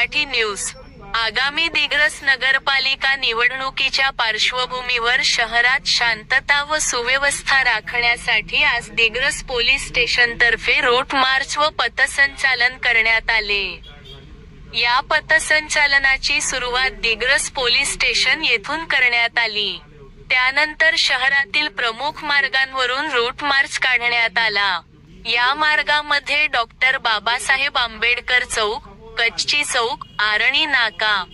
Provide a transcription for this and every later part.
Marathi news. आगामी दिग्रस नगरपालिका निवडणुकीच्या पार्श्वभूमीवर शहरात शांतता व सुव्यवस्था राखण्यासाठी आज दिग्रस पोलीस स्टेशनतर्फे रोड मार्च व पथसंचलन करण्यात आले। या पथसंचलनाची सुरुवात दिग्रस पोलीस स्टेशन येथून करण्यात आली। त्यानंतर शहरातील प्रमुख मार्गांवरून रूट मार्च काढण्यात आला। या मार्गामध्ये डॉक्टर बाबासाहेब आंबेडकर चौक, कच्ची चौक, आरणी नाका,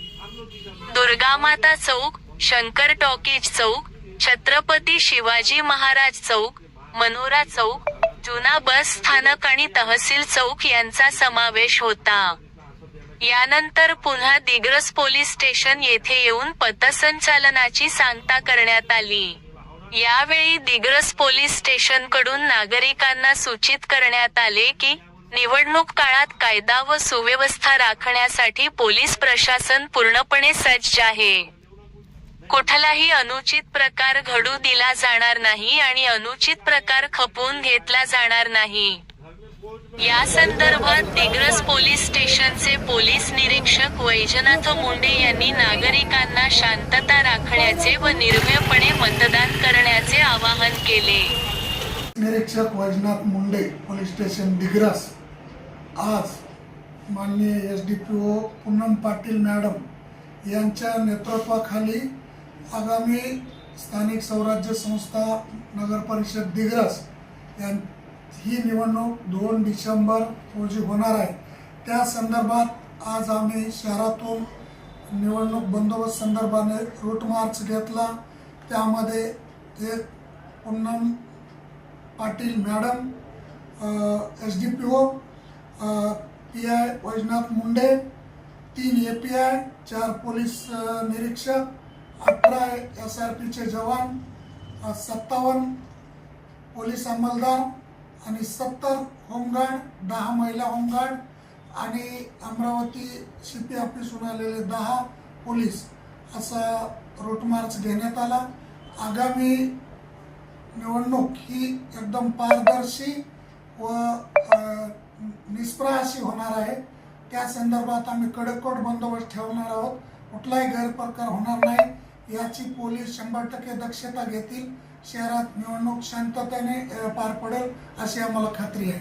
दुर्गामाता चौक, शंकर टॉकीज चौक, छत्रपती शिवाजी महाराज चौक, मनोरा चौक, जुना बस स्थानक आणि तहसील चौक यांचा समावेश होता। यानंतर पुन्हा दिग्रस पोलीस स्टेशन येथे येऊन पथसंचलनाची सांगता करण्यात आली। यावेळी दिग्रस पोलीस स्टेशनकडून नागरिकांना सूचित करण्यात आले की, निवडणूक काळात कायदा व सुव्यवस्था राखण्यासाठी पोलीस प्रशासन पूर्णपणे सज्ज आहे। कुठलाही अनुचित प्रकार घडू दिला जाणार नाही आणि अनुचित प्रकार खपवून घेतला जाणार नाही। या संदर्भात दिग्रस पोलीस स्टेशनचे पोलीस निरीक्षक वैजनाथ मुंडे यांनी नागरिकांना शांतता राखण्याचे व निर्भयपणे मतदान करण्याचे आवाहन केले। निरीक्षक वैजनाथ मुंडे, पोलीस स्टेशन दिग्रस, आज माननीय एसडीपीओ पूनम पाटील मॅडम यांच्या नेतृत्वाखाली आगामी स्थानिक स्वराज्य संस्था नगर परिषद दिग्रस ही निवडणूक 2 डिसेंबर रोजी होणार आहे। त्या संदर्भात आज आम्ही शहरातून निवडणूक बंदोबस्त संदर्भाने रूट मार्च घेतला। त्यामध्ये एक Poonam Patil madam, SDPO, PI Vaijnath Munde, 3 API, 4 police निरीक्षक, 18 एसआरपीचे जवान, 57 पोलीस अंमलदार आणि 70 होमगार्ड, 10 महिला होमगार्ड आणि अमरावती सीपी ऑफिसहून आलेले 10 पोलीस असा रूट मार्च घेण्यात आला। आगामी निवडणूक ही एकदम पारदर्शी व निष्प्रहाशी होणार आहे। त्या संदर्भात आम्ही कडेकोट बंदोबस्त ठेवणार आहोत। कुठलाही गैरप्रकार होणार नाही याची पोलीस 100% दक्षता घेतील। शहरात निवडणूक शांततेने पार पडेल अशी आम्हाला खात्री आहे।